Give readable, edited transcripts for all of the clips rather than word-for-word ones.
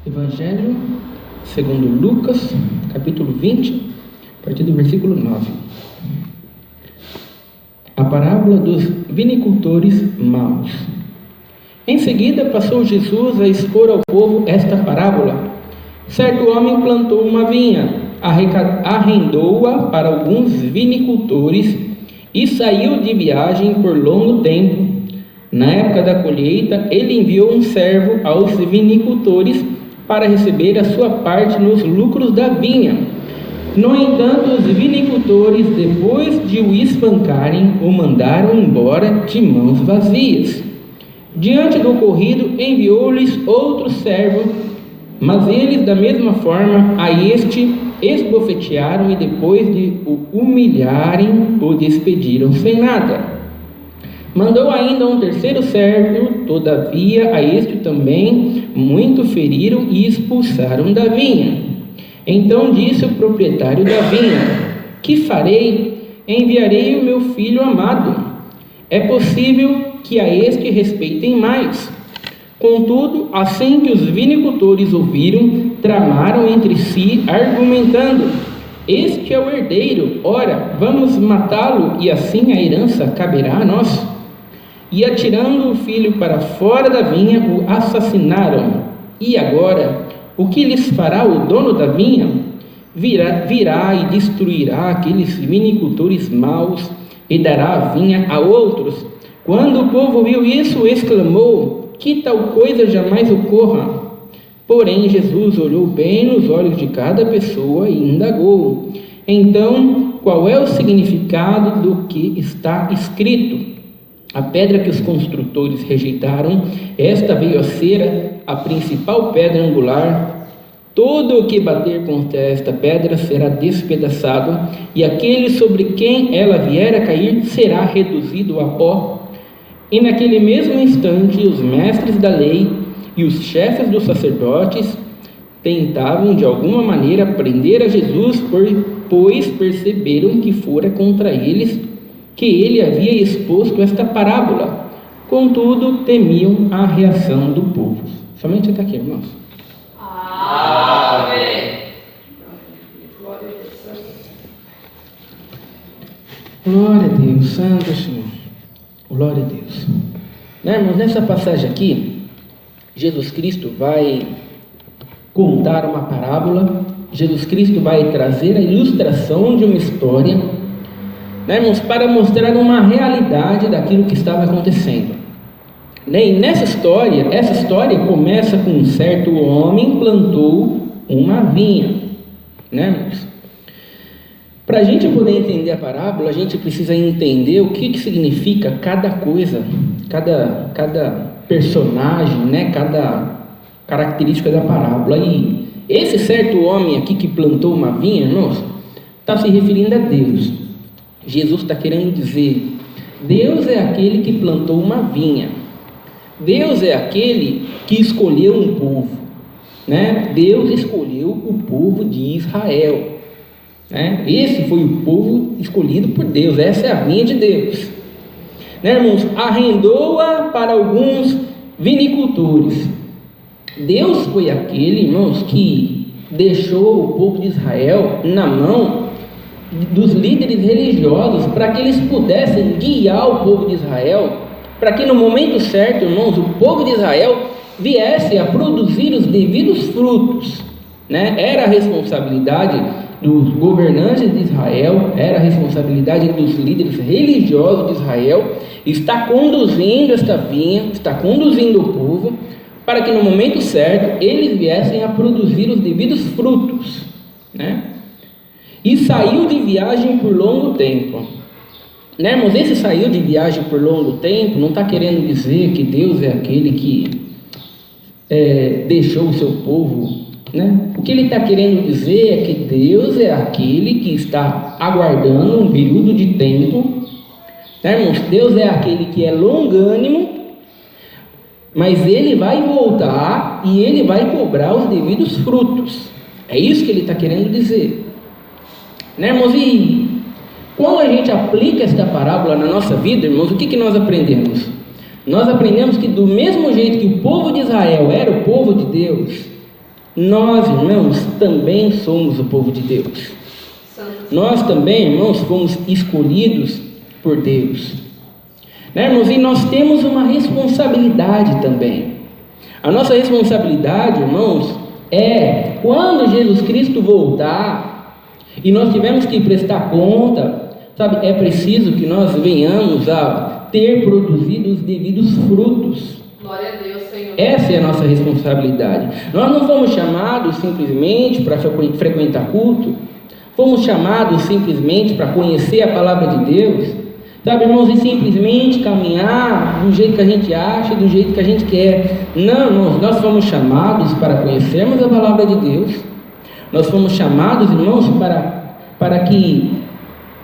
Evangelho segundo Lucas, capítulo 20, a partir do versículo 9. A parábola dos vinicultores maus. Em seguida passou Jesus a expor ao povo esta parábola. Certo homem plantou uma vinha, arrendou-a para alguns vinicultores e saiu de viagem por longo tempo. Na época da colheita, ele enviou um servo aos vinicultores para receber a sua parte nos lucros da vinha. No entanto, os vinicultores, depois de o espancarem, o mandaram embora de mãos vazias. Diante do ocorrido, enviou-lhes outro servo, mas eles, da mesma forma, a este esbofetearam e, depois de o humilharem, o despediram sem nada. Mandou ainda um terceiro servo, todavia a este também muito feriram e expulsaram da vinha. Então disse o proprietário da vinha: que farei? Enviarei o meu filho amado. É possível que a este respeitem mais. Contudo, assim que os vinicultores ouviram, tramaram entre si, argumentando: este é o herdeiro, ora, vamos matá-lo e assim a herança caberá a nós. E atirando o filho para fora da vinha, o assassinaram. E agora, o que lhes fará o dono da vinha? Virá e destruirá aqueles vinicultores maus e dará a vinha a outros. Quando o povo viu isso, exclamou: que tal coisa jamais ocorra. Porém, Jesus olhou bem nos olhos de cada pessoa e indagou: então, qual é o significado do que está escrito? A pedra que os construtores rejeitaram, esta veio a ser a principal pedra angular. Todo o que bater contra esta pedra será despedaçado, e aquele sobre quem ela vier a cair será reduzido a pó. E naquele mesmo instante, os mestres da lei e os chefes dos sacerdotes tentavam de alguma maneira prender a Jesus, pois perceberam que fora contra eles que ele havia exposto esta parábola. Contudo, temiam a reação do povo. Somente até aqui, irmãos. Amém. Glória a Deus, Santo Senhor. Glória a Deus. Irmãos, nessa passagem aqui, Jesus Cristo vai contar uma parábola. Jesus Cristo vai trazer a ilustração de uma história, irmãos, para mostrar uma realidade daquilo que estava acontecendo. E nessa história, essa história começa com um certo homem plantou uma vinha, irmãos? Para a gente poder entender a parábola, a gente precisa entender o que significa cada coisa, cada personagem, cada característica da parábola. E esse certo homem aqui que plantou uma vinha, irmãos, está se referindo a Deus. Jesus está querendo dizer: Deus é aquele que plantou uma vinha. Deus é aquele que escolheu um povo, Deus escolheu o povo de Israel, Esse foi o povo escolhido por Deus. Essa é a vinha de Deus, irmãos? Arrendou-a para alguns vinicultores. Deus foi aquele, irmãos, que deixou o povo de Israel na mão dos líderes religiosos, para que eles pudessem guiar o povo de Israel, para que no momento certo, irmãos, o povo de Israel viesse a produzir os devidos frutos, Era a responsabilidade dos governantes de Israel, era a responsabilidade dos líderes religiosos de Israel, está conduzindo esta vinha, está conduzindo o povo, para que no momento certo eles viessem a produzir os devidos frutos, E saiu de viagem por longo tempo. Irmãos, esse saiu de viagem por longo tempo não está querendo dizer que Deus é aquele que deixou o seu povo, O que ele está querendo dizer é que Deus é aquele que está aguardando um período de tempo, irmãos? Deus é aquele que é longânimo, mas ele vai voltar e ele vai cobrar os devidos frutos. É isso que ele está querendo dizer. Irmãos, e quando a gente aplica esta parábola na nossa vida, irmãos, o que nós aprendemos? Nós aprendemos que do mesmo jeito que o povo de Israel era o povo de Deus, nós, irmãos, também somos o povo de Deus. Nós também, irmãos, fomos escolhidos por Deus. Né, irmãos? E nós temos uma responsabilidade também. A nossa responsabilidade, irmãos, é quando Jesus Cristo voltar e nós tivermos que prestar conta, sabe, é preciso que nós venhamos a ter produzido os devidos frutos. Glória a Deus, Senhor. Essa é a nossa responsabilidade. Nós não fomos chamados simplesmente para frequentar culto, fomos chamados simplesmente para conhecer a palavra de Deus, sabe, irmãos, e simplesmente caminhar do jeito que a gente acha, do jeito que a gente quer. Não, irmãos, nós fomos chamados para conhecermos a palavra de Deus. Nós fomos chamados, irmãos, para que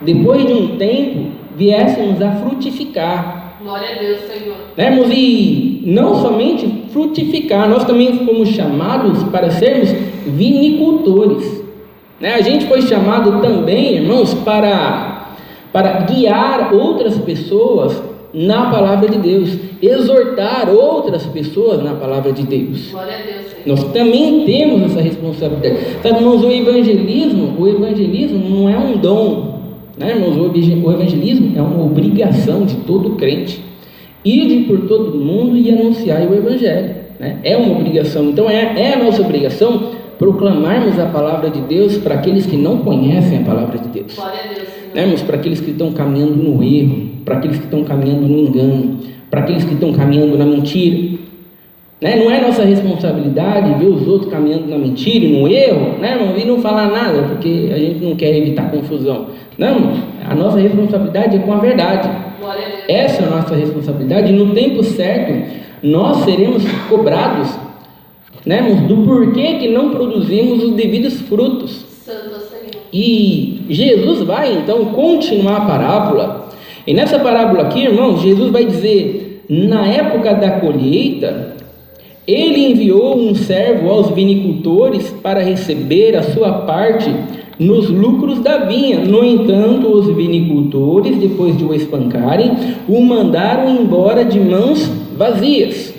depois de um tempo viéssemos a frutificar. Glória a Deus, Senhor. Né, irmãos? E não somente frutificar, nós também fomos chamados para sermos vinicultores. Né? A gente foi chamado também, irmãos, para guiar outras pessoas na palavra de Deus, exortar outras pessoas na palavra de Deus. Glória a Deus, Senhor. Nós também temos essa responsabilidade. Sabe, irmãos, o evangelismo não é um dom, né, irmãos? O evangelismo é uma obrigação de todo crente. Ir por todo mundo e anunciar o evangelho, né? É uma obrigação. Então é a nossa obrigação proclamarmos a palavra de Deus para aqueles que não conhecem a palavra de Deus. Glória a Deus, Senhor. Né, irmãos? Para aqueles que estão caminhando no erro, para aqueles que estão caminhando no engano, para aqueles que estão caminhando na mentira. Né? Não é nossa responsabilidade ver os outros caminhando na mentira e no erro, né, irmão? E não falar nada, porque a gente não quer evitar confusão. Não, a nossa responsabilidade é com a verdade. Glória a Deus. Essa é a nossa responsabilidade, e no tempo certo nós seremos cobrados, né, irmãos, do porquê que não produzimos os devidos frutos. Santo Senhor. E Jesus vai então continuar a parábola, e nessa parábola aqui, irmãos, Jesus vai dizer: na época da colheita, ele enviou um servo aos vinicultores para receber a sua parte nos lucros da vinha. No entanto, os vinicultores, depois de o espancarem, o mandaram embora de mãos vazias.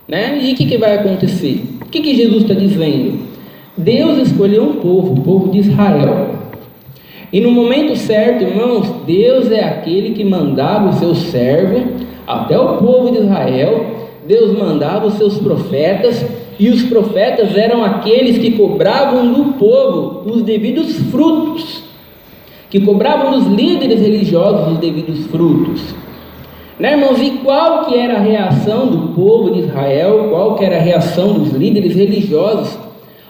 Né? E o que vai acontecer? O que Jesus está dizendo? Deus escolheu um povo, o povo de Israel. E no momento certo, irmãos, Deus é aquele que mandava o seu servo até o povo de Israel. Deus mandava os seus profetas, e os profetas eram aqueles que cobravam do povo os devidos frutos, que cobravam dos líderes religiosos os devidos frutos. Né, irmãos? E qual que era a reação do povo de Israel, qual que era a reação dos líderes religiosos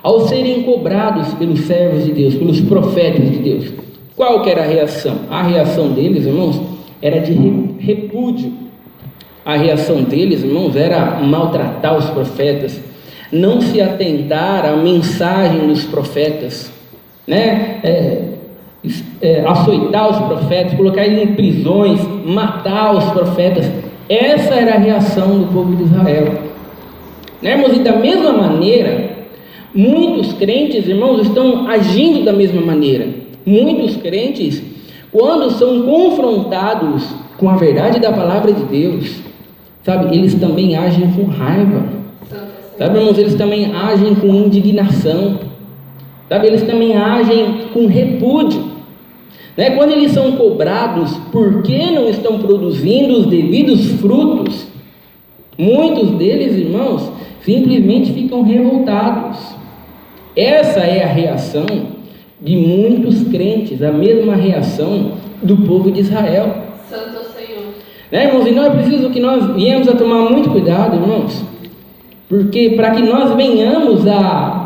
ao serem cobrados pelos servos de Deus, pelos profetas de Deus? Qual que era a reação? A reação deles, irmãos, era de repúdio. A reação deles, irmãos, era maltratar os profetas, não se atentar à mensagem dos profetas, né? Açoitar os profetas, colocar eles em prisões, matar os profetas. Essa era a reação do povo de Israel. Né, irmãos? E da mesma maneira, muitos crentes, irmãos, estão agindo da mesma maneira. Muitos crentes, quando são confrontados com a verdade da palavra de Deus, sabe, eles também agem com raiva. Sabe, irmãos, eles também agem com indignação. Sabe, eles também agem com repúdio. Né? Quando eles são cobrados porque não estão produzindo os devidos frutos, muitos deles, irmãos, simplesmente ficam revoltados. Essa é a reação de muitos crentes, a mesma reação do povo de Israel. Santo Senhor. Né, irmãos? E não é preciso que nós viemos a tomar muito cuidado, irmãos, porque para que nós venhamos a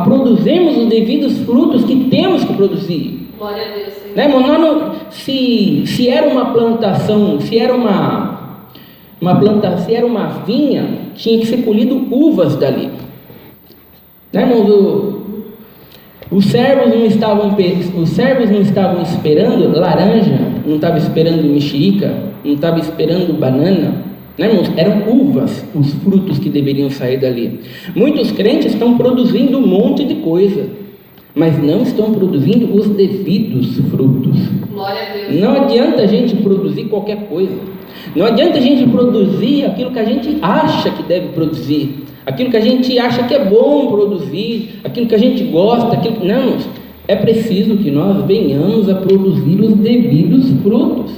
produzirmos os devidos frutos que temos que produzir. Glória a Deus, Senhor. Né, irmão? Se era uma plantação, se era uma vinha, tinha que ser colhido uvas dali. Né, irmãos? Os servos não estavam esperando laranja, não estavam esperando mexerica, não estavam esperando banana, né, irmãos? Eram uvas, os frutos que deveriam sair dali. Muitos crentes estão produzindo um monte de coisa, mas não estão produzindo os devidos frutos. Glória a Deus. Não adianta a gente produzir qualquer coisa. Não adianta a gente produzir aquilo que a gente acha que deve produzir, aquilo que a gente acha que é bom produzir, aquilo que a gente gosta, não, é preciso que nós venhamos a produzir os devidos frutos.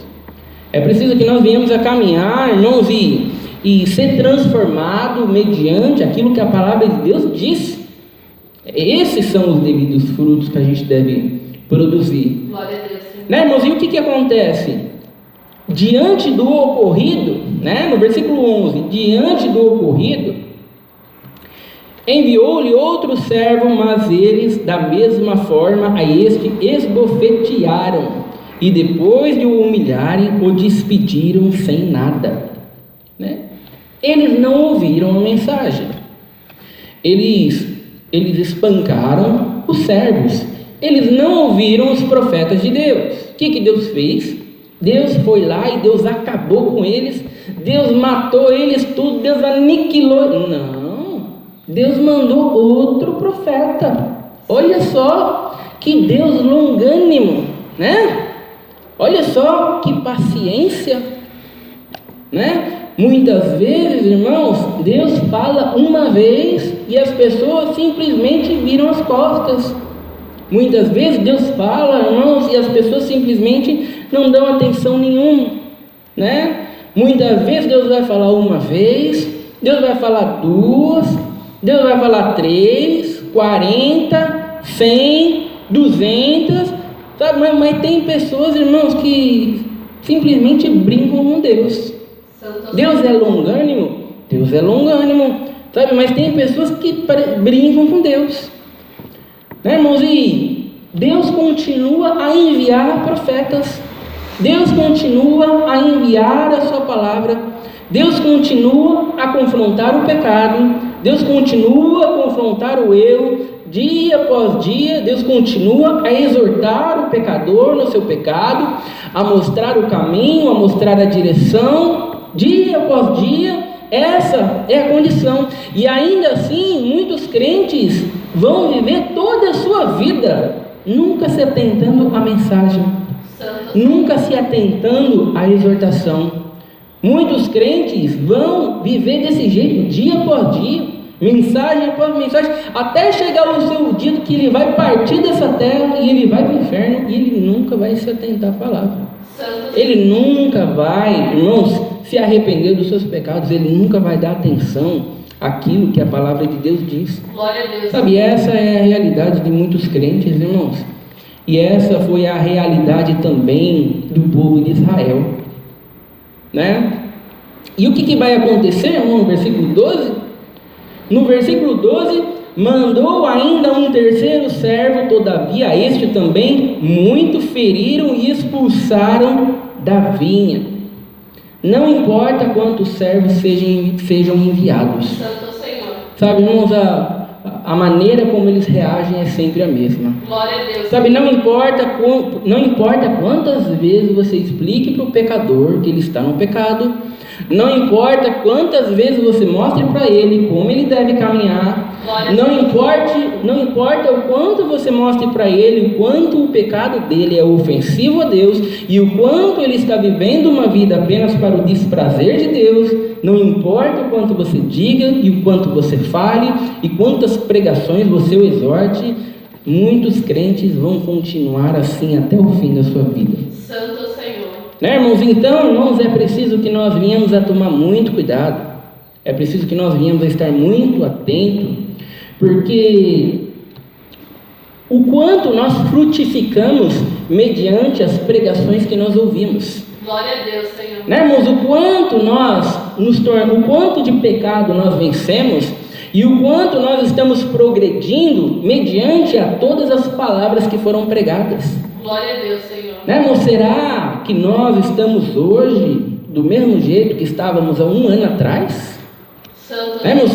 É preciso que nós venhamos a caminhar, irmãos, e ser transformado mediante aquilo que a palavra de Deus diz. Esses são os devidos frutos que a gente deve produzir. Glória a Deus. Né, irmãos? E o que acontece? Diante do ocorrido, né, no versículo 11, diante do ocorrido, enviou-lhe outro servo, mas eles, da mesma forma, a este esbofetearam, e depois de o humilharem, o despediram sem nada. Né? Eles não ouviram a mensagem. Eles espancaram os servos. Eles não ouviram os profetas de Deus. O que Deus fez? Deus foi lá e Deus acabou com eles. Deus matou eles tudo. Deus aniquilou. Não. Deus mandou outro profeta. Olha só que Deus longânimo, né? Olha só que paciência, né? Muitas vezes, irmãos, Deus fala uma vez e as pessoas simplesmente viram as costas. Muitas vezes Deus fala, irmãos, e as pessoas simplesmente não dão atenção nenhuma, né? Muitas vezes Deus vai falar uma vez, Deus vai falar duas, Deus vai falar 3, 40, 100, 200, sabe? Mas tem pessoas, irmãos, que simplesmente brincam com Deus. Deus é longânimo? Deus é longânimo, sabe? Mas tem pessoas que brincam com Deus, né, irmãos? E Deus continua a enviar profetas, Deus continua a enviar a sua palavra, Deus continua a confrontar o pecado, Deus continua a confrontar o erro, dia após dia. Deus continua a exortar o pecador no seu pecado, a mostrar o caminho, a mostrar a direção, dia após dia. Essa é a condição. E ainda assim, muitos crentes vão viver toda a sua vida nunca se atentando à mensagem, nunca se atentando à exortação. Muitos crentes vão viver desse jeito dia após dia, mensagem após mensagem, até chegar o seu dia que ele vai partir dessa terra e ele vai para o inferno, e ele nunca vai se atentar à palavra. Ele nunca vai, irmãos, se arrepender dos seus pecados. Ele nunca vai dar atenção àquilo que a palavra de Deus diz. Glória a Deus. Sabe, essa é a realidade de muitos crentes, irmãos. E essa foi a realidade também do povo de Israel, né? E o que vai acontecer, irmão, no versículo 12? No versículo 12, mandou ainda um terceiro servo, todavia a este também muito feriram e expulsaram da vinha. Não importa quantos servos sejam enviados. Santo Senhor. Sabe, irmãos, a maneira como eles reagem é sempre a mesma. Glória a Deus. Sabe, não importa quantas vezes você explique para o pecador que ele está no pecado, não importa quantas vezes você mostre para ele como ele deve caminhar, não importa o quanto você mostre para ele o quanto o pecado dele é ofensivo a Deus e o quanto ele está vivendo uma vida apenas para o desprazer de Deus. Não importa o quanto você diga e o quanto você fale e quantas pregações você o exorte, muitos crentes vão continuar assim até o fim da sua vida. Santo Senhor. Né, irmãos? Então, irmãos, é preciso que nós venhamos a tomar muito cuidado. É preciso que nós venhamos a estar muito atentos, porque o quanto nós frutificamos mediante as pregações que nós ouvimos. Glória a Deus, Senhor. Né, irmãos? O quanto de pecado nós vencemos e o quanto nós estamos progredindo mediante a todas as palavras que foram pregadas. Glória a Deus, Senhor. Né, irmão? Será que nós estamos hoje do mesmo jeito que estávamos há um ano atrás? Santo. Né, irmão?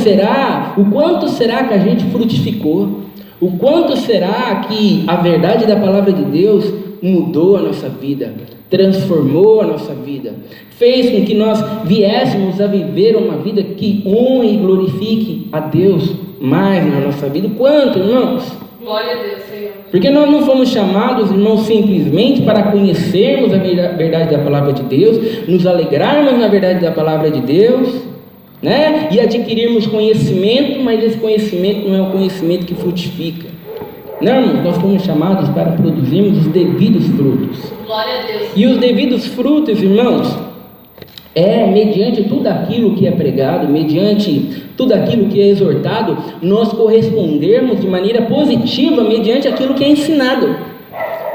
O quanto será que a gente frutificou? O quanto será que a verdade da palavra de Deus mudou a nossa vida, transformou a nossa vida, fez com que nós viéssemos a viver uma vida que honre e glorifique a Deus mais na nossa vida? O quanto, irmãos? Glória a Deus, Senhor. Porque nós não fomos chamados, irmãos, simplesmente para conhecermos a verdade da palavra de Deus, nos alegrarmos na verdade da palavra de Deus, né? E adquirirmos conhecimento, mas esse conhecimento não é um conhecimento que frutifica. Não, irmãos, nós fomos chamados para produzirmos os devidos frutos. Glória a Deus. E os devidos frutos, irmãos, mediante tudo aquilo que é pregado, mediante tudo aquilo que é exortado, nós correspondermos de maneira positiva mediante aquilo que é ensinado.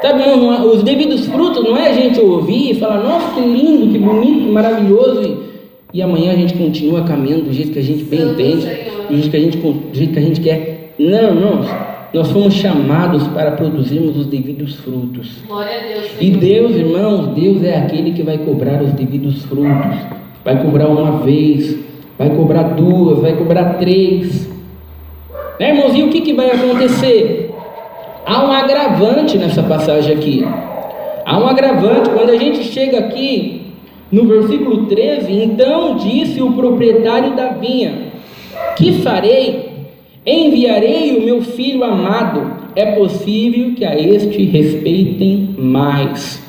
Sabe, irmão, os devidos frutos não é a gente ouvir e falar, nossa, que lindo, que bonito, que maravilhoso, e amanhã a gente continua caminhando do jeito que a gente bem entende, do jeito que a gente quer. Não, irmãos, nós fomos chamados para produzirmos os devidos frutos. Glória a Deus, Senhor. E Deus, irmãos, Deus é aquele que vai cobrar os devidos frutos. Vai cobrar uma vez, vai cobrar duas, vai cobrar três. Né, irmãos, e o que vai acontecer? Há um agravante nessa passagem aqui. Há um agravante. Quando a gente chega aqui no versículo 13, então disse o proprietário da vinha: que farei? Enviarei o meu filho amado. É possível que a este respeitem mais.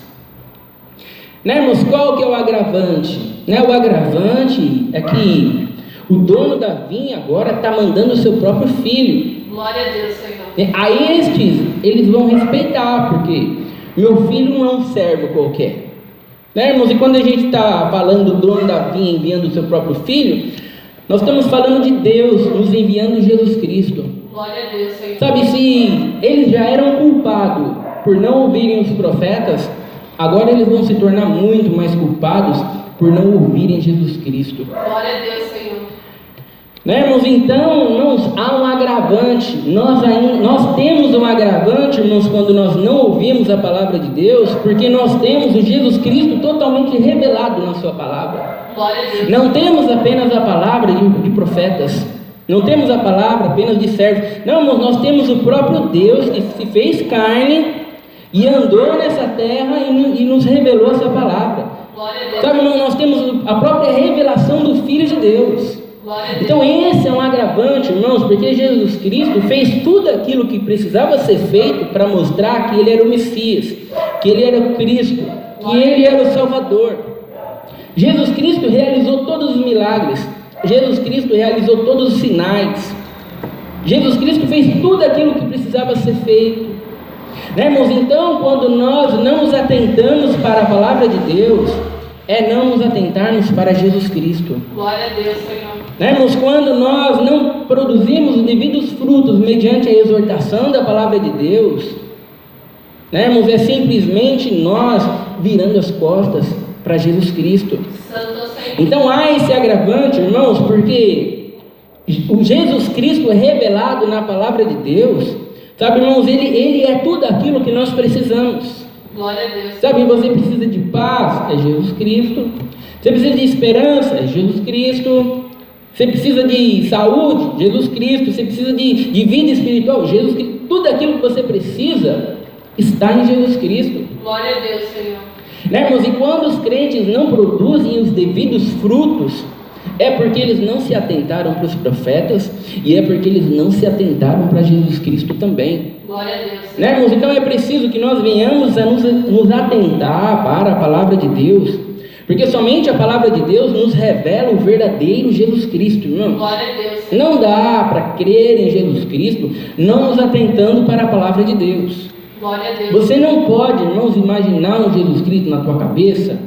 Né, irmãos, qual que é o agravante? Né, o agravante é que o dono da vinha agora está mandando o seu próprio filho. Glória a Deus, Senhor. A estes, eles vão respeitar, porque meu filho não é um servo qualquer. Né, irmãos, e quando a gente está falando do dono da vinha enviando o seu próprio filho, nós estamos falando de Deus nos enviando Jesus Cristo. Glória a Deus, Senhor. Sabe, se eles já eram culpados por não ouvirem os profetas, agora eles vão se tornar muito mais culpados por não ouvirem Jesus Cristo. Glória a Deus, Senhor. Né, irmãos? Então, irmãos, há um agravante. Nós temos um agravante, irmãos, quando nós não ouvimos a palavra de Deus, porque nós temos o Jesus Cristo totalmente revelado na sua palavra. Glória a Deus. Não temos apenas a palavra de profetas, não temos a palavra apenas de servos. Não, irmãos, nós temos o próprio Deus que se fez carne e andou nessa terra e nos revelou essa palavra. Glória a Deus. Sabe, irmão, nós temos a própria revelação do Filho de Deus. Então esse é um agravante, irmãos, porque Jesus Cristo fez tudo aquilo que precisava ser feito para mostrar que Ele era o Messias, que Ele era o Cristo, que Ele era o Salvador. Jesus Cristo realizou todos os milagres, Jesus Cristo realizou todos os sinais, Jesus Cristo fez tudo aquilo que precisava ser feito. Né, irmãos? Então, quando nós não nos atentamos para a palavra de Deus, não nos atentarmos para Jesus Cristo. Glória a Deus, Senhor. Né, irmãos? Quando nós não produzimos os devidos frutos mediante a exortação da palavra de Deus, né, irmãos, é simplesmente nós virando as costas para Jesus Cristo. Santo Senhor. Então há esse agravante, irmãos, porque o Jesus Cristo é revelado na palavra de Deus. Sabe, irmãos, ele é tudo aquilo que nós precisamos. Glória a Deus. Sabe, você precisa de paz, é Jesus Cristo. Você precisa de esperança, é Jesus Cristo. Você precisa de saúde, Jesus Cristo. Você precisa de vida espiritual, Jesus Cristo. Tudo aquilo que você precisa está em Jesus Cristo. Glória a Deus, Senhor. Né, irmãos? E quando os crentes não produzem os devidos frutos, é porque eles não se atentaram para os profetas e é porque eles não se atentaram para Jesus Cristo também. Glória a Deus. Né, irmãos? Então é preciso que nós venhamos a nos atentar para a palavra de Deus, porque somente a palavra de Deus nos revela o verdadeiro Jesus Cristo, irmão. Glória a Deus. Não dá para crer em Jesus Cristo não nos atentando para a palavra de Deus. Glória a Deus. Você não pode, irmãos, imaginar um Jesus Cristo na tua cabeça,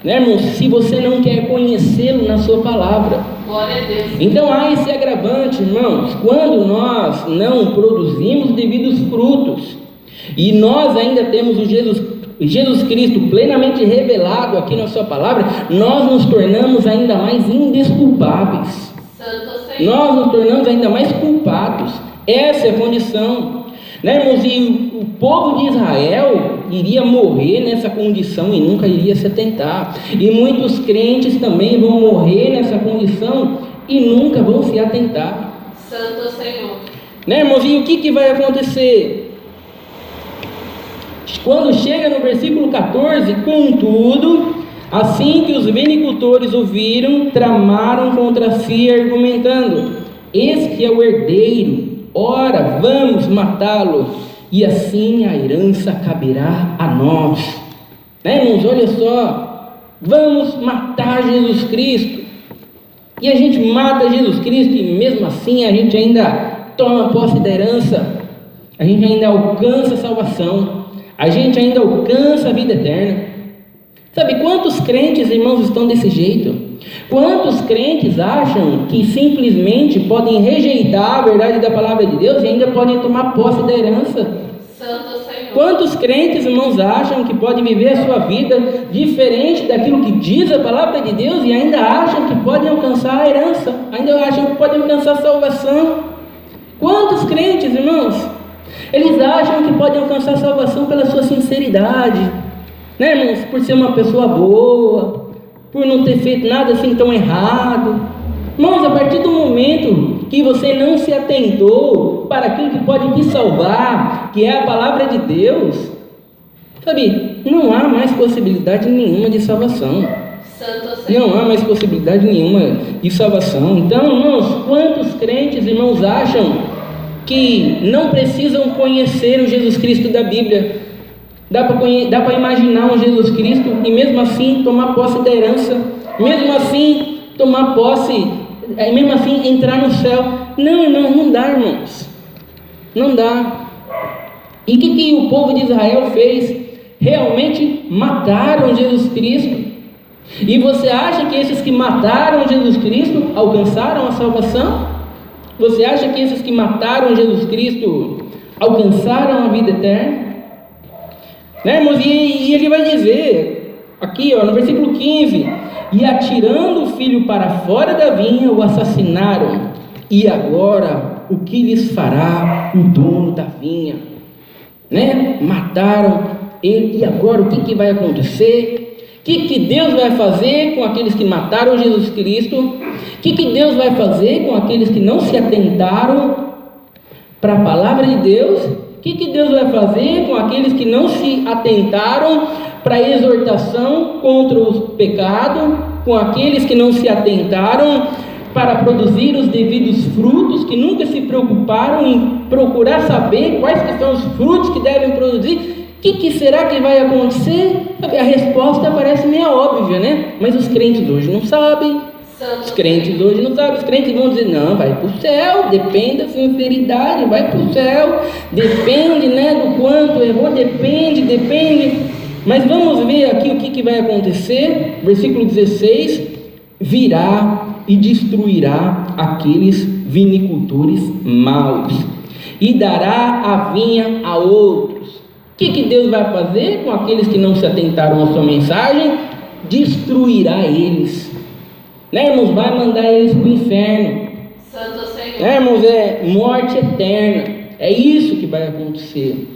né, irmãos, se você não quer conhecê-lo na sua palavra. Glória a Deus. Então há esse agravante, irmãos, quando nós não produzimos devidos frutos e nós ainda temos o Jesus Cristo plenamente revelado aqui na sua palavra, nós nos tornamos ainda mais indesculpáveis. Santo Senhor. Nós nos tornamos ainda mais culpados. Essa é a condição. Né, irmãos? E o povo de Israel iria morrer nessa condição e nunca iria se atentar. E muitos crentes também vão morrer nessa condição e nunca vão se atentar. Santo Senhor. Né, irmãos? E o que vai acontecer? Quando chega no versículo 14, contudo, assim que os vinicultores ouviram, tramaram contra si, argumentando: este é o herdeiro. Ora, vamos matá-lo, e assim a herança caberá a nós. Né, irmãos? Olha só, vamos matar Jesus Cristo. E a gente mata Jesus Cristo e mesmo assim a gente ainda toma posse da herança, a gente ainda alcança a salvação, a gente ainda alcança a vida eterna. Sabe quantos crentes, irmãos, estão desse jeito? Quantos crentes acham que simplesmente podem rejeitar a verdade da palavra de Deus e ainda podem tomar posse da herança? Santo Senhor. Quantos crentes, irmãos, acham que podem viver a sua vida diferente daquilo que diz a palavra de Deus e ainda acham que podem alcançar a herança, ainda acham que podem alcançar a salvação? Quantos crentes, irmãos, eles acham que podem alcançar a salvação pela sua sinceridade, né, irmãos? Por ser uma pessoa boa, por não ter feito nada assim tão errado. Irmãos, a partir do momento que você não se atentou para aquilo que pode te salvar, que é a palavra de Deus, sabe, não há mais possibilidade nenhuma de salvação. Santo Senhor. Não há mais possibilidade nenhuma de salvação. Então, irmãos, quantos crentes, irmãos, acham que não precisam conhecer o Jesus Cristo da Bíblia? Dá para imaginar um Jesus Cristo e mesmo assim tomar posse da herança, mesmo assim tomar posse, mesmo assim entrar no céu. Não, irmão, não dá, irmãos, não dá. E o que o povo de Israel fez? Realmente mataram Jesus Cristo. E você acha que esses que mataram Jesus Cristo alcançaram a salvação? Você acha que esses que mataram Jesus Cristo alcançaram a vida eterna? Né, irmãos? E ele vai dizer aqui, no versículo 15: e atirando o filho para fora da vinha, o assassinaram. E agora, o que lhes fará o dono da vinha? Né? Mataram ele, e agora o que vai acontecer? O que Deus vai fazer com aqueles que mataram Jesus Cristo? O que Deus vai fazer com aqueles que não se atentaram para a palavra de Deus? O que Deus vai fazer com aqueles que não se atentaram para a exortação contra o pecado, com aqueles que não se atentaram para produzir os devidos frutos, que nunca se preocuparam em procurar saber quais que são os frutos que devem produzir? O que será que vai acontecer? A resposta parece meio óbvia, né? Mas os crentes hoje não sabem. Os crentes hoje não sabem. Os crentes vão dizer: não, vai para o céu, depende da sinceridade, vai para o céu, depende, né, do quanto errou, depende. Mas vamos ver aqui o que vai acontecer. Versículo 16: virá e destruirá aqueles vinicultores maus e dará a vinha a outros. O que Deus vai fazer com aqueles que não se atentaram à sua mensagem? Destruirá eles. Né, irmãos? Vai mandar eles para o inferno. Santo Senhor. Né, irmãos? É morte eterna. É isso que vai acontecer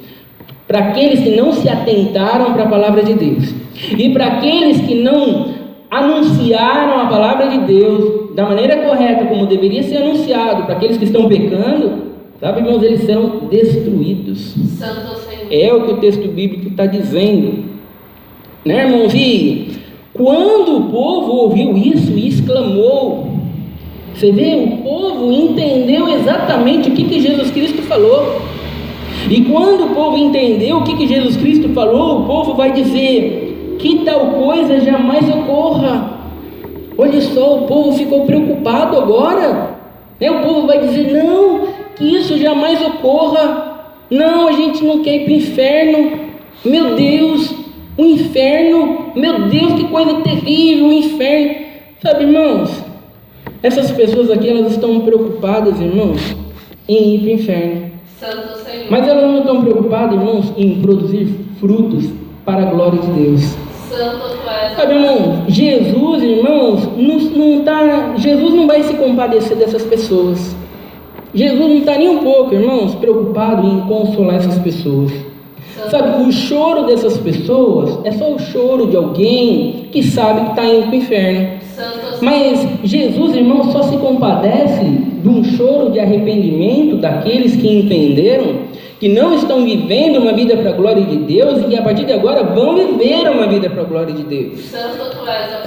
para aqueles que não se atentaram para a palavra de Deus, e para aqueles que não anunciaram a palavra de Deus da maneira correta, como deveria ser anunciado. Para aqueles que estão pecando, sabe, irmãos, eles serão destruídos. Santo Senhor. É o que o texto bíblico está dizendo, né, irmãos? E quando o povo ouviu isso e exclamou, você vê, o povo entendeu exatamente o que Jesus Cristo falou. E quando o povo entendeu o que Jesus Cristo falou, o povo vai dizer: que tal coisa jamais ocorra. Olha só, o povo ficou preocupado agora, né? O povo vai dizer: não, que isso jamais ocorra. Não, a gente não quer ir para o inferno. Meu Deus, o inferno, meu Deus, que coisa terrível, o inferno. Sabe, irmãos, essas pessoas aqui, elas estão preocupadas, irmãos, em ir para o inferno. Santo Senhor. Mas elas não estão preocupadas, irmãos, em produzir frutos para a glória de Deus. Santo tu és. Sabe, irmão, Jesus, irmãos, Jesus não vai se compadecer dessas pessoas. Jesus não está nem um pouco, irmãos, preocupado em consolar essas pessoas. Sabe, o choro dessas pessoas é só o choro de alguém que sabe que está indo para o inferno. Mas Jesus, irmão, só se compadece de um choro de arrependimento daqueles que entenderam que não estão vivendo uma vida para a glória de Deus e que a partir de agora vão viver uma vida para a glória de Deus.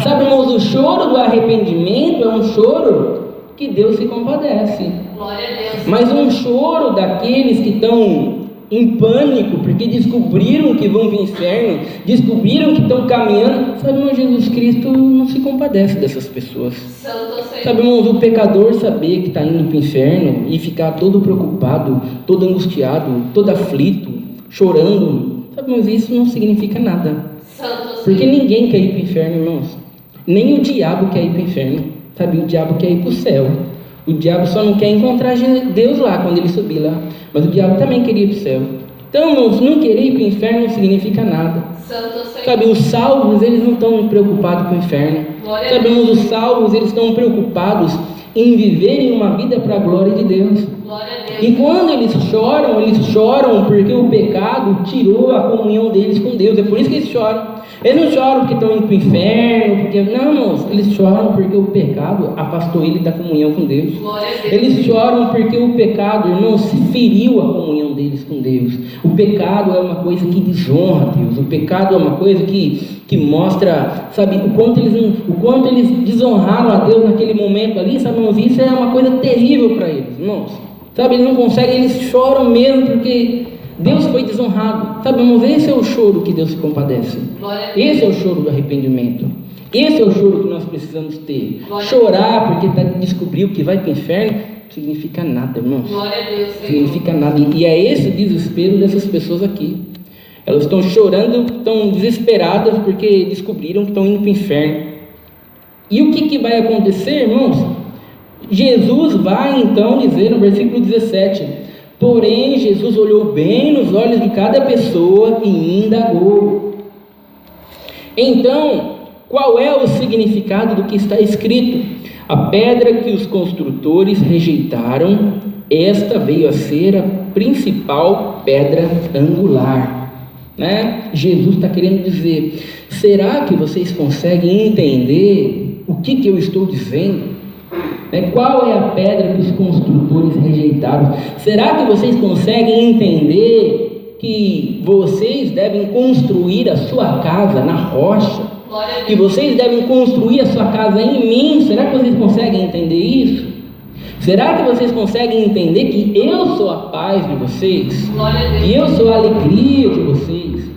Sabe, irmãos, o choro do arrependimento é um choro que Deus se compadece. Glória a Deus. Mas um choro daqueles que estão em pânico, porque descobriram que vão para o inferno, descobriram que estão caminhando. Sabe, irmão, Jesus Cristo não se compadece dessas pessoas. Sabe, irmãos, o pecador saber que está indo para o inferno e ficar todo preocupado, todo angustiado, todo aflito, chorando, sabe, mas isso não significa nada. Porque ninguém quer ir para o inferno, irmãos. Nem o diabo quer ir para o inferno. Sabe, o diabo quer ir para o céu. O diabo só não quer encontrar Deus lá, quando ele subir lá. Mas o diabo também queria ir para o céu. Então, irmãos, não querer ir para o inferno não significa nada. Sabe, os salvos, eles não estão preocupados com o inferno. Sabe, irmãos, os salvos, eles estão preocupados em viverem uma vida para a glória de Deus. E quando eles choram porque o pecado tirou a comunhão deles com Deus. É por isso que eles choram. Eles não choram porque estão indo para o inferno, porque... Não, irmãos, eles choram porque o pecado afastou ele da comunhão com Deus. Eles choram porque o pecado, irmãos, feriu a comunhão deles com Deus. O pecado é uma coisa que desonra Deus. O pecado é uma coisa que mostra, sabe, o quanto eles desonraram a Deus naquele momento ali, sabe, irmãos, isso é uma coisa terrível para eles, irmãos. Sabe, eles não conseguem, eles choram mesmo porque Deus foi desonrado. Sabe, irmãos, esse é o choro que Deus se compadece. Esse é o choro do arrependimento. Esse é o choro que nós precisamos ter. Chorar porque descobriu que vai para o inferno não significa nada, irmãos. Significa nada. E é esse o desespero dessas pessoas aqui. Elas estão chorando, estão desesperadas porque descobriram que estão indo para o inferno. E o que vai acontecer, irmãos? Jesus vai então dizer no versículo 17: porém Jesus olhou bem nos olhos de cada pessoa e indagou. Então, qual é o significado do que está escrito? A pedra que os construtores rejeitaram, esta veio a ser a principal pedra angular. Jesus está querendo dizer: será que vocês conseguem entender o que eu estou dizendo? Qual é a pedra que os construtores rejeitaram? Será que vocês conseguem entender que vocês devem construir a sua casa na rocha? Que vocês devem construir a sua casa em mim? Será que vocês conseguem entender isso? Será que vocês conseguem entender que eu sou a paz de vocês? Que eu sou a alegria de vocês?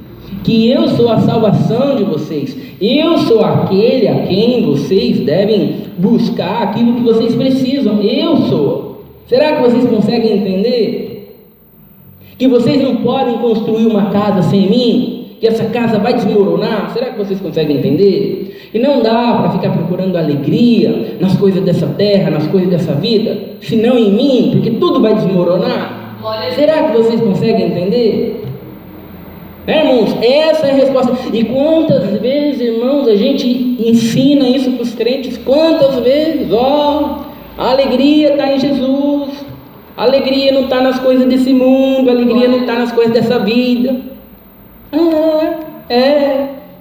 Que eu sou a salvação de vocês? Eu sou aquele a quem vocês devem buscar aquilo que vocês precisam. Eu sou. Será que vocês conseguem entender? Que vocês não podem construir uma casa sem mim? Que essa casa vai desmoronar? Será que vocês conseguem entender? E não dá para ficar procurando alegria nas coisas dessa terra, nas coisas dessa vida, senão em mim, porque tudo vai desmoronar. Será que vocês conseguem entender? Irmãos, essa é a resposta. E quantas vezes, irmãos, a gente ensina isso para os crentes? Quantas vezes? A alegria está em Jesus. A alegria não está nas coisas desse mundo. A alegria não está nas coisas dessa vida.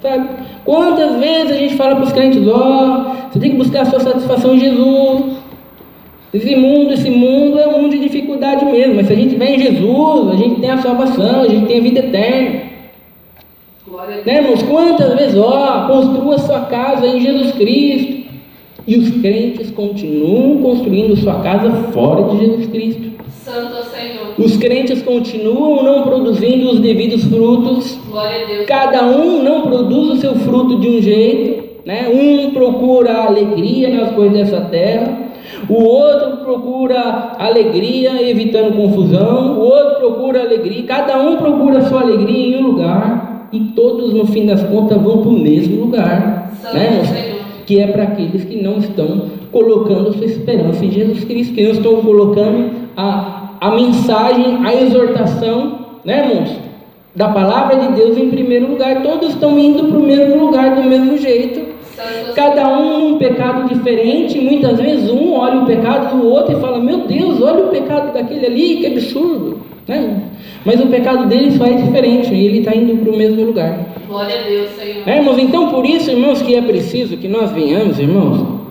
Sabe? Quantas vezes a gente fala para os crentes: você tem que buscar a sua satisfação em Jesus. Esse mundo é um mundo de dificuldade mesmo, mas se a gente vem em Jesus, a gente tem a salvação, a gente tem a vida eterna. Irmãos, quantas vezes, construa sua casa em Jesus Cristo, e os crentes continuam construindo sua casa fora de Jesus Cristo. Santo Senhor. Os crentes continuam não produzindo os devidos frutos. Glória a Deus. Cada um não produz o seu fruto de um jeito, Um procura alegria nas coisas dessa terra, o outro procura alegria evitando confusão, o outro procura alegria, cada um procura a sua alegria em um lugar, e todos no fim das contas vão para o mesmo lugar, que é para aqueles que não estão colocando sua esperança em Jesus Cristo, que não estão colocando a mensagem, a exortação, irmãos, da palavra de Deus em primeiro lugar. Todos estão indo para o mesmo lugar do mesmo jeito, cada um num pecado diferente. Muitas vezes um olha o pecado do outro e fala: meu Deus, olha o pecado daquele ali, que absurdo, mas o pecado dele só é diferente, e ele está indo para o mesmo lugar. Glória a Deus, Senhor. Irmãos, então por isso, irmãos, que é preciso que nós venhamos, irmãos,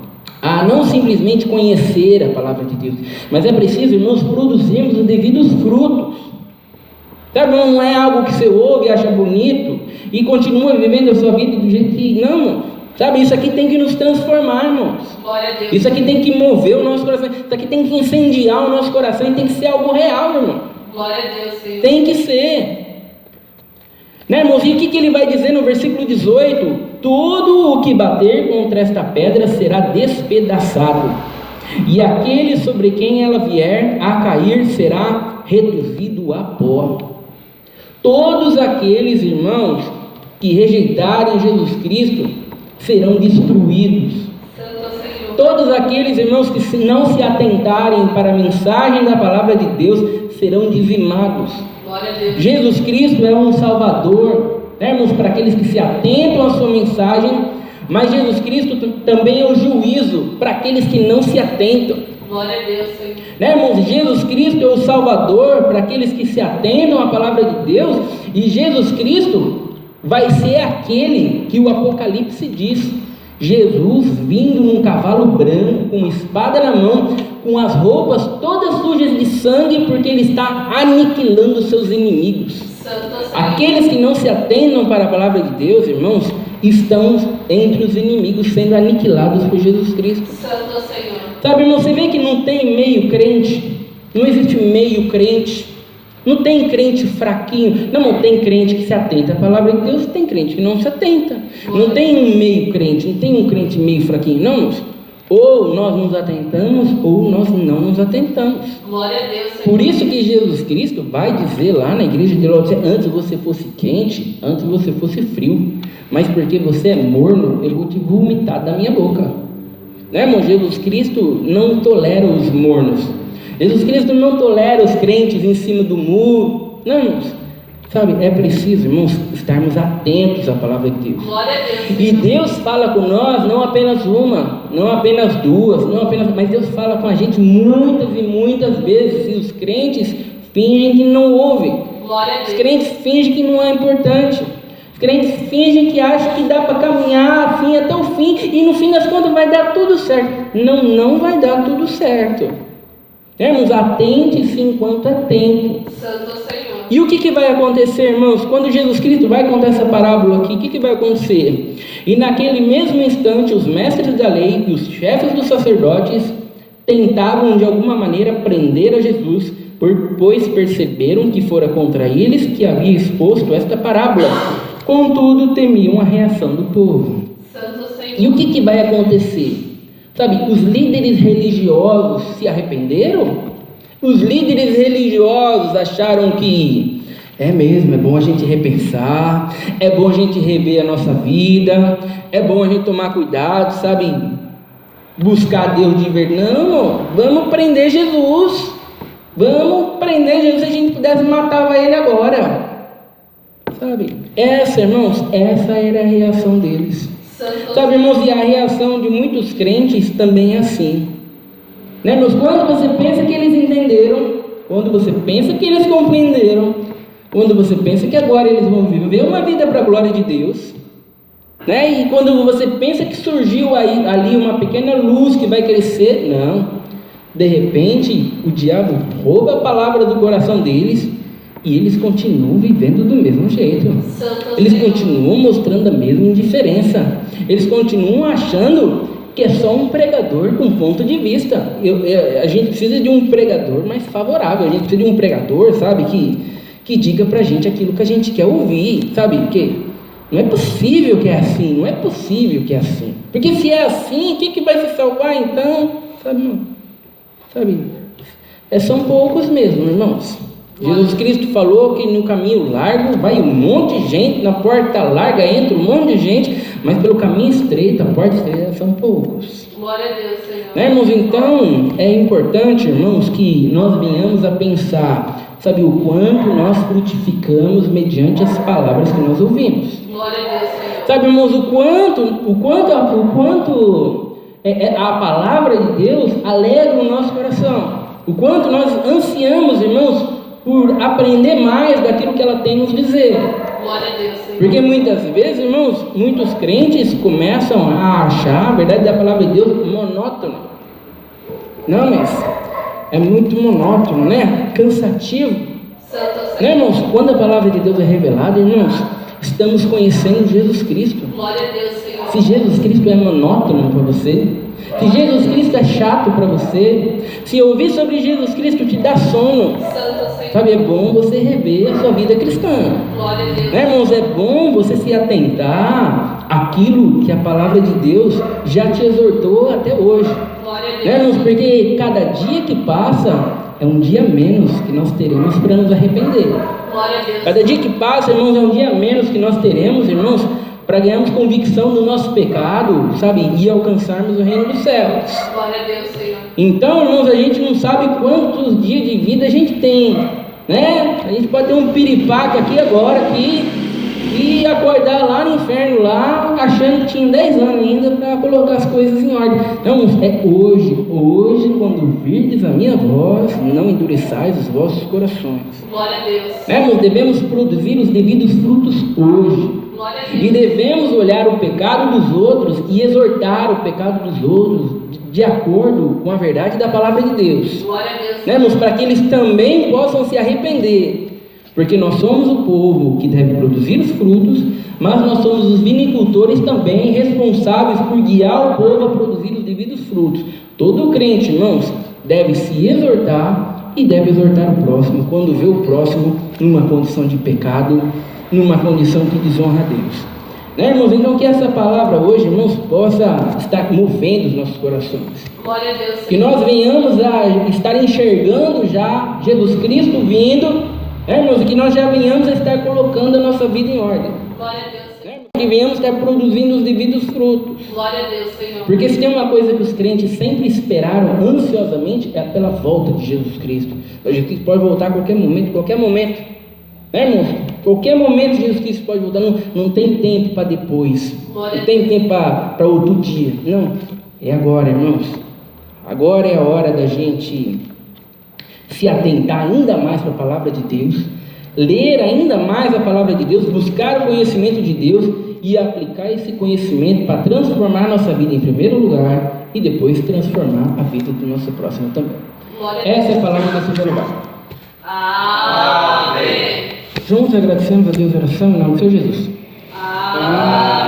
a não simplesmente conhecer a palavra de Deus, mas é preciso, irmãos, produzirmos os devidos frutos. Sabe, não é algo que você ouve e acha bonito e continua vivendo a sua vida do jeito que... Não, sabe, isso aqui tem que nos transformar, irmãos. Glória a Deus. Isso aqui tem que mover o nosso coração, isso aqui tem que incendiar o nosso coração, e tem que ser algo real, irmão. Glória a Deus, Senhor. Tem que ser. Né, irmãos? E o que ele vai dizer no versículo 18? Todo o que bater contra esta pedra será despedaçado, e aquele sobre quem ela vier a cair será reduzido a pó. Todos aqueles, irmãos, que rejeitarem Jesus Cristo serão destruídos. Santo Senhor. Todos aqueles, irmãos, que não se atentarem para a mensagem da palavra de Deus serão dizimados. Glória a Deus. Jesus Cristo é um Salvador, né, irmãos, para aqueles que se atentam à sua mensagem, mas Jesus Cristo também é o juízo para aqueles que não se atentam. Glória a Deus, Senhor. Né, irmãos? Jesus Cristo é o Salvador para aqueles que se atentam à palavra de Deus, e Jesus Cristo vai ser aquele que o Apocalipse diz: Jesus vindo num cavalo branco, com uma espada na mão, com as roupas todas sujas de sangue, porque ele está aniquilando seus inimigos. Santo Senhor. Aqueles que não se atentam para a palavra de Deus, irmãos, estão entre os inimigos sendo aniquilados por Jesus Cristo. Santo Senhor. Sabe, irmão, você vê que não tem meio crente, não existe meio crente, não tem crente fraquinho, não tem crente que se atenta à palavra de Deus, tem crente que não se atenta, não tem um meio crente, não tem um crente meio fraquinho, não, irmãos. Ou nós nos atentamos, ou nós não nos atentamos. Glória a Deus, Senhor. Por isso que Jesus Cristo vai dizer lá na igreja de Laodiceia: antes você fosse quente, antes você fosse frio, mas porque você é morno, eu vou te vomitar da minha boca. Né, irmão? Jesus Cristo não tolera os mornos. Jesus Cristo não tolera os crentes em cima do muro. Não, irmãos. Sabe, é preciso, irmãos, estarmos atentos à palavra de Deus. Glória a Deus. E Deus fala com nós não apenas uma, não apenas duas, mas Deus fala com a gente muitas e muitas vezes, e os crentes fingem que não ouvem. Glória a Deus. Os crentes fingem que não é importante. Os crentes fingem que acham que dá para caminhar assim até o fim, e no fim das contas vai dar tudo certo. Não vai dar tudo certo. Irmãos, atente-se enquanto é tempo. Santo Senhor. E o que vai acontecer, irmãos? Quando Jesus Cristo vai contar essa parábola aqui, o que vai acontecer? E naquele mesmo instante, os mestres da lei e os chefes dos sacerdotes tentavam de alguma maneira prender a Jesus, pois perceberam que fora contra eles que havia exposto esta parábola. Contudo, temiam a reação do povo. Santo Senhor. E o que vai acontecer? Sabe, os líderes religiosos se arrependeram? Os líderes religiosos acharam que é mesmo, é bom a gente repensar, é bom a gente rever a nossa vida, é bom a gente tomar cuidado, sabe, buscar Deus de verdade. Não, vamos prender Jesus, se a gente pudesse matava ele agora, sabe? Essa, irmãos, essa era a reação deles. Sabe, irmãos, e a reação de muitos crentes também é assim. Né, irmãos? Quando você pensa que eles entenderam, quando você pensa que eles compreenderam, quando você pensa que agora eles vão viver uma vida para a glória de Deus, né? E quando você pensa que surgiu ali uma pequena luz que vai crescer, não. De repente, o diabo rouba a palavra do coração deles e eles continuam vivendo do mesmo jeito. Eles continuam mostrando a mesma indiferença. Eles continuam achando que é só um pregador com ponto de vista. A gente precisa de um pregador mais favorável. A gente precisa de um pregador, sabe, que diga pra gente aquilo que a gente quer ouvir, sabe? Porque não é possível que é assim, não é possível que é assim. Porque se é assim, quem que vai se salvar então? Sabe, não? Sabe? São poucos mesmo, irmãos. Jesus Cristo falou que no caminho largo vai um monte de gente, na porta larga entra um monte de gente, mas pelo caminho estreito, a porta estreita são poucos. Glória a Deus, Senhor. Né, irmãos? Então, é importante, irmãos, que nós venhamos a pensar, sabe, o quanto nós frutificamos mediante as palavras que nós ouvimos. Glória a Deus, Senhor. Sabe, irmãos, o quanto a palavra de Deus alegra o nosso coração. O quanto nós ansiamos, irmãos, por aprender mais daquilo que ela tem nos dizer. Glória a Deus, Senhor. Porque muitas vezes, irmãos, muitos crentes começam a achar a verdade da palavra de Deus monótona. Não, mas é muito monótono, né? Cansativo. Santo, Né, irmãos? Quando a palavra de Deus é revelada, irmãos, estamos conhecendo Jesus Cristo. Glória a Deus, Senhor. Se Jesus Cristo é monótono para você, se Jesus Cristo é chato para você, se ouvir sobre Jesus Cristo te dá sono, Santo, Senhor. Sabe, é bom você rever a sua vida cristã. Glória a Deus. Né, irmãos, é bom você se atentar àquilo que a palavra de Deus já te exortou até hoje. Glória a Né, Deus. irmãos, porque cada dia que passa é um dia menos que nós teremos para nos arrepender. Glória a Deus. Cada dia que passa, irmãos, é um dia menos que nós teremos, irmãos, para ganharmos convicção do nosso pecado, sabe, e alcançarmos o reino dos céus. Glória a Deus, Senhor. Então, irmãos, a gente não sabe quantos dias de vida a gente tem, né? A gente pode ter um piripaque aqui agora, e acordar lá no inferno, lá, achando que tinha 10 anos ainda para colocar as coisas em ordem. Não, é hoje, quando virdes a minha voz, não endureçais os vossos corações. Glória a Deus. Né, irmãos? Devemos produzir os devidos frutos hoje. Glória a E Deus. devemos olhar o pecado dos outros e exortar o pecado dos outros de acordo com a verdade da palavra de Deus. Glória a Deus. Né, irmãos? Para que eles também possam se arrepender. Porque nós somos o povo que deve produzir os frutos, mas nós somos os vinicultores também responsáveis por guiar o povo a produzir os devidos frutos. Todo crente, irmãos, deve se exortar e deve exortar o próximo quando vê o próximo numa condição de pecado, numa condição que desonra a Deus. Né, irmãos? Então que essa palavra hoje, irmãos, possa estar movendo os nossos corações. Glória a Deus, Que Senhor. nós venhamos a estar enxergando já Jesus Cristo vindo, irmãos, e que nós já venhamos a estar colocando a nossa vida em ordem. Glória a Deus, Senhor. Que venhamos a estar produzindo os devidos frutos. Glória a Deus, Senhor. Porque se tem uma coisa que os crentes sempre esperaram ansiosamente, é pela volta de Jesus Cristo. Jesus Cristo pode voltar a qualquer momento, qualquer momento. Né, irmãos? Qualquer momento Jesus Cristo pode voltar. Não tem tempo para depois. Não tem tempo para outro dia. Não. É agora, irmãos. Agora é a hora da gente se atentar ainda mais para a palavra de Deus, ler ainda mais a palavra de Deus, buscar o conhecimento de Deus e aplicar esse conhecimento para transformar a nossa vida em primeiro lugar e depois transformar a vida do nosso próximo também. Glória a Deus. Essa é a palavra da Santa Lugar. Amém. Juntos agradecemos a Deus em oração em nome do Senhor Jesus. Amém.